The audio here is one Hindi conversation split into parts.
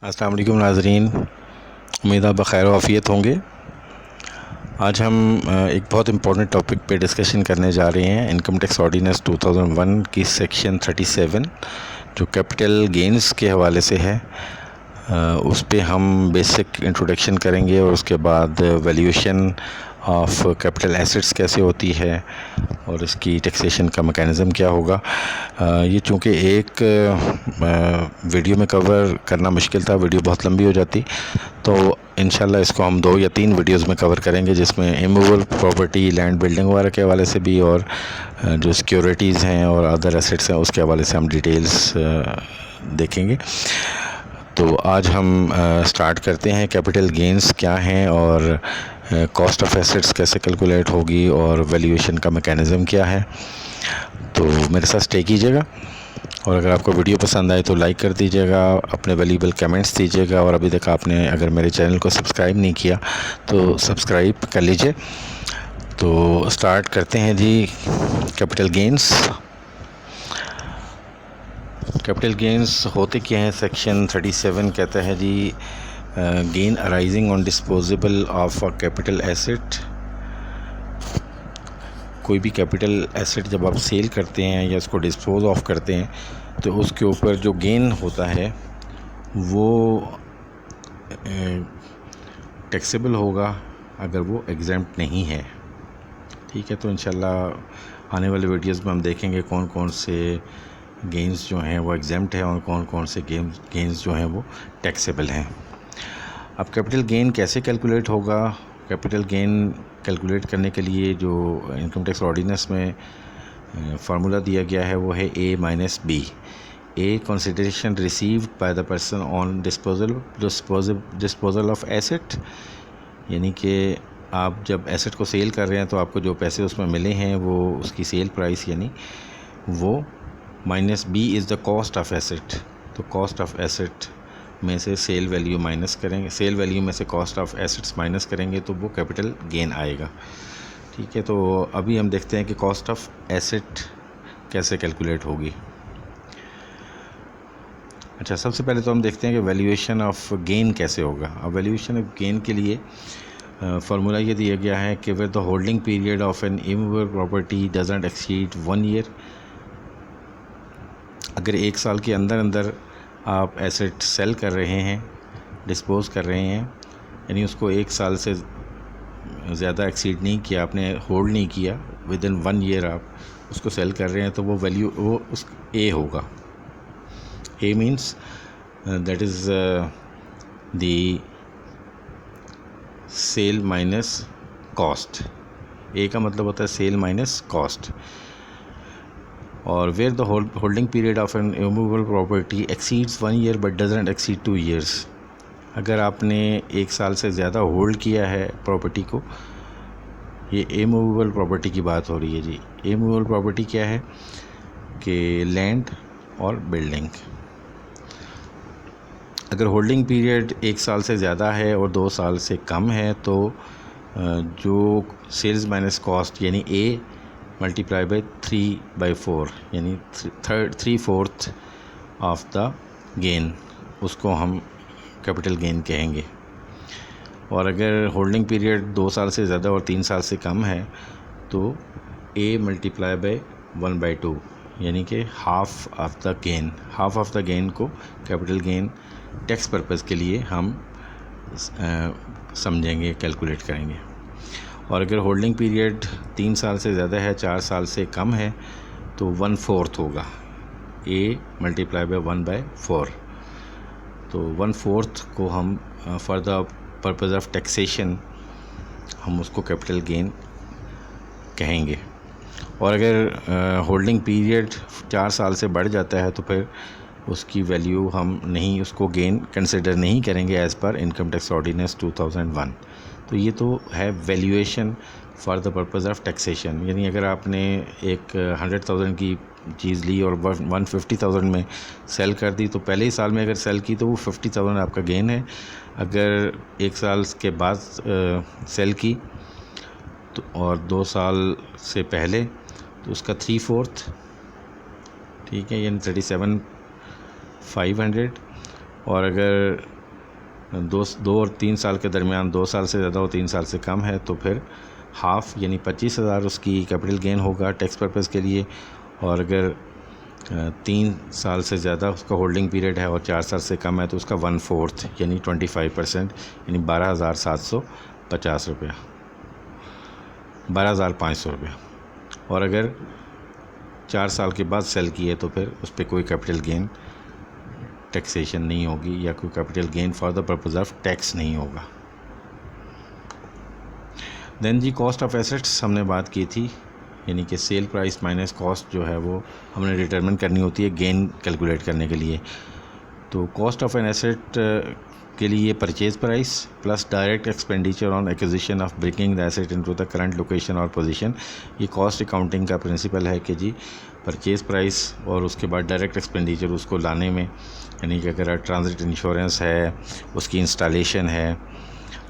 अस्सलाम वालेकुम नाज़रीन, उम्मीद आप बख़ैर आफ़ियत होंगे। आज हम एक बहुत इम्पोर्टेंट टॉपिक पे डिस्कशन करने जा रहे हैं। इनकम टैक्स ऑर्डिनेंस 2001 की सेक्शन 37 जो कैपिटल गेंस के हवाले से है, उस पे हम बेसिक इंट्रोडक्शन करेंगे और उसके बाद वैल्यूएशन ऑफ कैपिटल एसेट्स कैसे होती है और इसकी टैक्सेशन का मैकेनिज़्म क्या होगा। ये चूँकि एक वीडियो में कवर करना मुश्किल था, वीडियो बहुत लंबी हो जाती, तो इंशाल्लाह इसको हम 2 या 3 वीडियोस में कवर करेंगे, जिसमें इमूवेबल प्रॉपर्टी, लैंड, बिल्डिंग वगैरह के हवाले से भी और जो सिक्योरिटीज़ हैं और अदर एसेट्स हैं उसके हवाले से हम डिटेल्स देखेंगे। तो आज हम स्टार्ट करते हैं। कैपिटल गेंस क्या हैं और कॉस्ट ऑफ एसेट्स कैसे कैलकुलेट होगी और वैल्यूएशन का मैकेनिज़्म क्या है। तो मेरे साथ स्टे कीजिएगा और अगर आपको वीडियो पसंद आए तो लाइक कर दीजिएगा, अपने वैल्यूएबल कमेंट्स दीजिएगा और अभी तक आपने अगर मेरे चैनल को सब्सक्राइब नहीं किया तो सब्सक्राइब कर लीजिए। तो स्टार्ट करते हैं जी। कैपिटल गेंस होते क्या हैं? सेक्शन 37 कहता है जी, gain arising on disposable of a capital asset. कोई भी कैपिटल एसेट जब आप सेल करते हैं या उसको डिस्पोज ऑफ करते हैं तो उसके ऊपर जो गेन होता है वो टैक्सेबल होगा अगर वो एग्जेम्प्ट नहीं है। ठीक है, तो इंशाल्लाह आने वाले वीडियोस में हम देखेंगे कौन कौन से गेन्स जो हैं वो एग्जेम्प्ट है और कौन कौन से गेन्स जो हैं वो टैक्सेबल हैं। अब कैपिटल गेन कैसे कैलकुलेट होगा? कैपिटल गेन कैलकुलेट करने के लिए जो इनकम टैक्स ऑर्डिनेंस में फार्मूला दिया गया है वो है A minus B. A consideration received by the person on disposal of asset, यानी कि आप जब एसेट को सेल कर रहे हैं तो आपको जो पैसे उसमें मिले हैं वो उसकी सेल प्राइस यानी वो, minus B is the cost of asset. तो कॉस्ट ऑफ एसेट में से सेल वैल्यू माइनस करेंगे, सेल वैल्यू में से कॉस्ट ऑफ एसेट्स माइनस करेंगे तो वो कैपिटल गेन आएगा। ठीक है, तो अभी हम देखते हैं कि कॉस्ट ऑफ एसेट कैसे कैलकुलेट होगी। अच्छा, सबसे पहले तो हम देखते हैं कि वैल्यूएशन ऑफ गेन कैसे होगा। अब वैल्यूएशन ऑफ गेन के लिए फार्मूला ये दिया गया है कि where the holding period of an immovable property doesn't exceed 1 year. अगर 1 साल के अंदर अंदर आप एसेट सेल कर रहे हैं, डिस्पोज कर रहे हैं, यानी उसको 1 साल से ज़्यादा एक्सीड नहीं किया, आपने होल्ड नहीं किया, विद इन 1 ईयर आप उसको सेल कर रहे हैं, तो वो वैल्यू वो उस ए होगा। A means that is the sale minus cost. A का मतलब होता है सेल माइनस कॉस्ट। और where the holding period of an immovable property exceeds 1 year but doesn't exceed 2 years. अगर आपने 1 साल से ज़्यादा होल्ड किया है प्रॉपर्टी को, ये इमूवेबल प्रॉपर्टी की बात हो रही है जी। इमूवेबल प्रॉपर्टी क्या है कि लैंड और बिल्डिंग। अगर होल्डिंग पीरियड 1 साल से ज़्यादा है और 2 साल से कम है तो जो सेल्स माइनस कॉस्ट यानी ए मल्टीप्लाई बाई 3/4 यानी 3/4 ऑफ द गेन, उसको हम कैपिटल गेन कहेंगे। और अगर होल्डिंग पीरियड 2 साल से ज़्यादा और 3 साल से कम है तो ए मल्टीप्लाई बाई 1/2 यानी कि half of the gain. Half of the gain को कैपिटल गेन टैक्स पर्पज़ के लिए हम समझेंगे, कैलकुलेट करेंगे। और अगर होल्डिंग पीरियड 3 साल से ज़्यादा है, 4 साल से कम है तो 1/4 होगा, ए मल्टीप्लाई बाई 1/4। तो 1/4 को हम for the purpose of taxation हम उसको कैपिटल गेन कहेंगे। और अगर होल्डिंग पीरियड 4 साल से बढ़ जाता है तो फिर उसकी वैल्यू हम नहीं, उसको गेन कंसिडर नहीं करेंगे as per income tax ordinance 2001। तो ये तो है valuation for the purpose of taxation. यानी अगर आपने एक 100,000 की चीज़ ली और 150,000 में सेल कर दी तो पहले ही साल में अगर सेल की तो वो 50,000 आपका गेन है। अगर 1 साल के बाद सेल की तो और 2 साल से पहले तो उसका 3/4, ठीक है, यानी 37,500। और अगर 2 और 3 साल के दरमियान 2 साल से ज़्यादा और 3 साल से कम है तो फिर हाफ़ यानी 25,000 उसकी कैपिटल गेन होगा टैक्स पर्पज़ के लिए। और अगर 3 साल से ज़्यादा उसका होल्डिंग पीरियड है और 4 साल से कम है तो उसका 1/4 यानी 25% यानी 12,750 रुपया, 12,500 रुपया। और अगर 4 साल के बाद सेल किए तो फिर उस पर कोई कैपिटल गेन टैक्सेशन नहीं होगी या कोई capital gain for the purpose of tax नहीं होगा। Then G cost of assets हमने बात की थी, यानी कि सेल प्राइस माइनस कॉस्ट जो है वो हमने डिटरमिन करनी होती है गेन कैलकुलेट करने के लिए। तो कॉस्ट ऑफ एन एसेट के लिए purchase price plus direct expenditure on acquisition of bringing the asset into the current location और पोजीशन। ये कॉस्ट अकाउंटिंग का प्रिंसिपल है कि जी परचेज प्राइस और उसके बाद डायरेक्ट एक्सपेंडिचर उसको लाने में, यानी कि अगर ट्रांजिट इंश्योरेंस है, उसकी इंस्टॉलेशन है,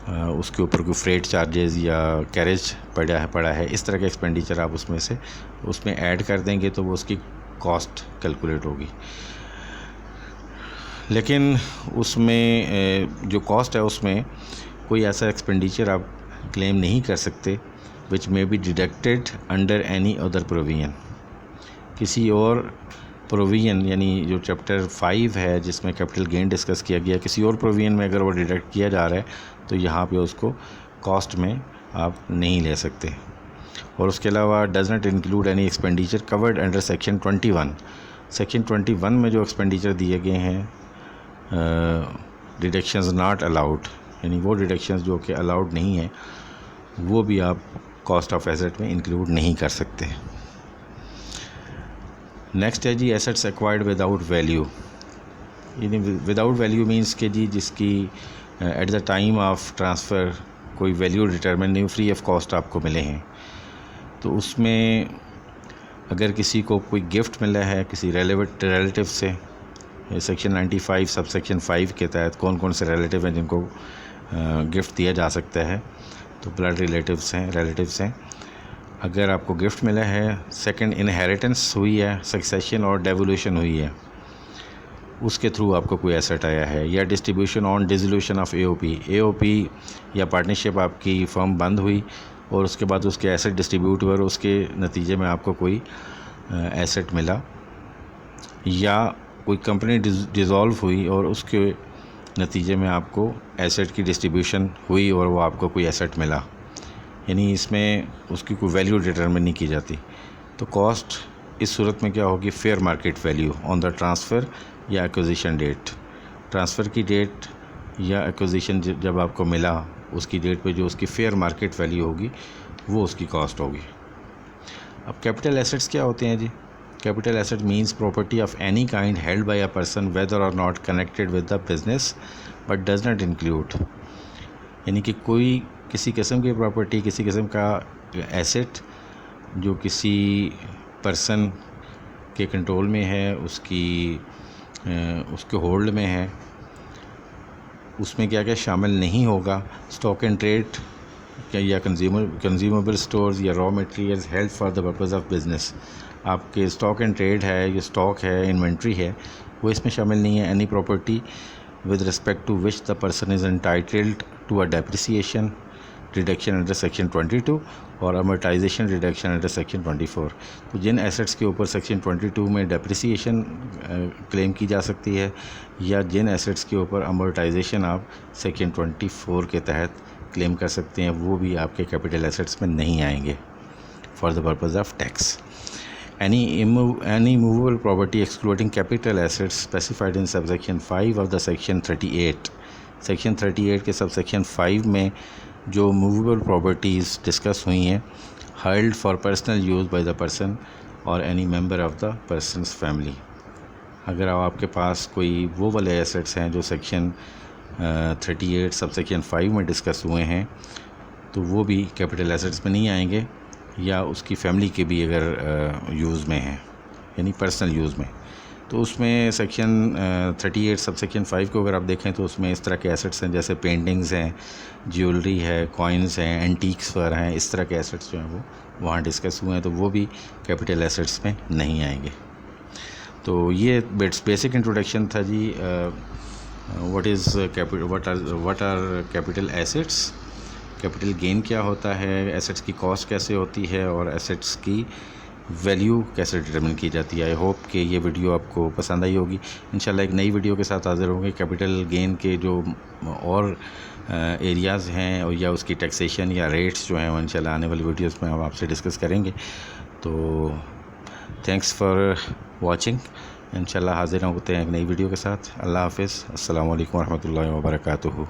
उसके ऊपर कोई फ्रेट चार्जेस या कैरेज पड़ा है, इस तरह का एक्सपेंडिचर आप उसमें ऐड कर देंगे तो वो उसकी कॉस्ट कैलकुलेट होगी। लेकिन उसमें जो कॉस्ट है उसमें कोई ऐसा एक्सपेंडिचर आप क्लेम नहीं कर सकते which may be deducted under any other provision. किसी और प्रोविजन यानी जो चैप्टर 5 है जिसमें कैपिटल गेन डिस्कस किया गया, किसी और प्रोविजन में अगर वो डिडक्ट किया जा रहा है तो यहाँ पे उसको कॉस्ट में आप नहीं ले सकते। और उसके अलावा does not include any expenditure covered under section 21। Section 21 में जो एक्सपेंडिचर दिए गए हैं डिडक्शंस नॉट अलाउड, यानी वो डिडक्शंस जो कि अलाउड नहीं है वो भी आप कॉस्ट ऑफ एसेट में इंक्लूड नहीं कर सकते। नेक्स्ट है जी एसेट्स एक्वायर्ड विदाउट वैल्यू। यानी विदाउट वैल्यू मींस के जी जिसकी at the time of transfer कोई वैल्यू डिटरमिन नहीं, फ्री ऑफ कॉस्ट आपको मिले हैं। तो उसमें अगर किसी को कोई गिफ्ट मिला है किसी रिलेटिव से, सेक्शन 95 सब सेक्शन 5 के तहत कौन कौन से रिलेटिव हैं जिनको गिफ्ट दिया जा सकता है, तो ब्लड रिलेटिव्स हैं। अगर आपको गिफ्ट मिला है, सेकंड इनहेरिटेंस हुई है, सक्सेशन और डेवोल्यूशन हुई है, उसके थ्रू आपको कोई एसेट आया है, या distribution on dissolution of AOP या पार्टनरशिप आपकी फर्म बंद हुई और उसके बाद उसके एसेट डिस्ट्रीब्यूट हुए और उसके नतीजे में आपको कोई एसेट मिला, या कोई कंपनी डिज़ोल्व हुई और उसके नतीजे में आपको एसेट की डिस्ट्रीब्यूशन हुई और वो आपको कोई एसेट मिला, यानी इसमें उसकी कोई वैल्यू डिटरमिन नहीं की जाती। तो कॉस्ट इस सूरत में क्या होगी, fair market value on the transfer या एक्विजिशन डेट। ट्रांसफ़र की डेट या एक्विजिशन जब आपको मिला उसकी डेट पे जो उसकी फेयर मार्केट वैल्यू होगी वो उसकी कॉस्ट होगी। अब कैपिटल एसेट्स क्या होते हैं जी? Capital asset means property of any kind held by a person whether or not connected with the business but does not include, यानी कि कोई किसी किस्म की प्रॉपर्टी, किसी किस्म का एसेट जो किसी पर्सन के कंट्रोल में है, उसके होल्ड में है, उसमें क्या क्या शामिल नहीं होगा। स्टॉक एंड ट्रेड या कंज्यूमेबल स्टोर्स या raw materials held for the purpose of business, आपके स्टॉक एंड ट्रेड है, ये स्टॉक है, इन्वेंट्री है, वो इसमें शामिल नहीं है। Any property with respect to which the person is entitled to a depreciation reduction under section 22 और amortization reduction under section 24। तो जिन एसेट्स के ऊपर सेक्शन 22 में डेप्रिसिएशन क्लेम की जा सकती है या जिन एसेट्स के ऊपर अमोर्टाइजेशन आप सेक्शन 24 के तहत क्लेम कर सकते हैं वो भी आपके कैपिटल एसेट्स में नहीं आएंगे for the purpose of tax. Any movable property excluding capital assets specified in subsection 5 of the section 38। Section 38 के सबसेक्शन 5 में जो movable properties डिस्कस हुई हैं, held for personal use by the person or any member of the person's family। अगर आपके पास कोई वो वाले एसेट्स हैं जो सेक्शन 38 सबसेक्शन 5 में डिस्कस हुए हैं तो वो भी कैपिटल एसेट्स में नहीं आएंगे, या उसकी फैमिली के भी अगर यूज़ में है यानी पर्सनल यूज़ में, तो उसमें सेक्शन 38 सबसेक्शन 5 को अगर आप देखें तो उसमें इस तरह के एसेट्स हैं जैसे पेंटिंग्स हैं, ज्वेलरी है, कॉइन्स हैं, एंटीक्स पर हैं, इस तरह के एसेट्स जो हैं वो वहाँ डिस्कस हुए हैं, तो वो भी कैपिटल एसेट्स में नहीं आएंगे। तो ये बेसिक इंट्रोडक्शन था जी what are capital assets, capital gain क्या होता है, एसेट्स की कॉस्ट कैसे होती है और एसेट्स की वैल्यू कैसे डिटरमिन की जाती है। आई होप कि ये वीडियो आपको पसंद आई होगी। इंशाल्लाह एक नई वीडियो के साथ हाज़िर होंगे। कैपिटल गेन के जो और एरियाज़ हैं और या उसकी टैक्सेशन या रेट्स जो हैं वो इंशाल्लाह आने वाली वीडियोस में हम आपसे डिस्कस करेंगे। तो थैंक्स फॉर वाचिंग। इंशाल्लाह हाज़िर होते हैं एक नई वीडियो के साथ। अल्लाह हाफ़िज़। अस्सलामु अलैकुम वरहमतुल्लाहि वबरकातुहू।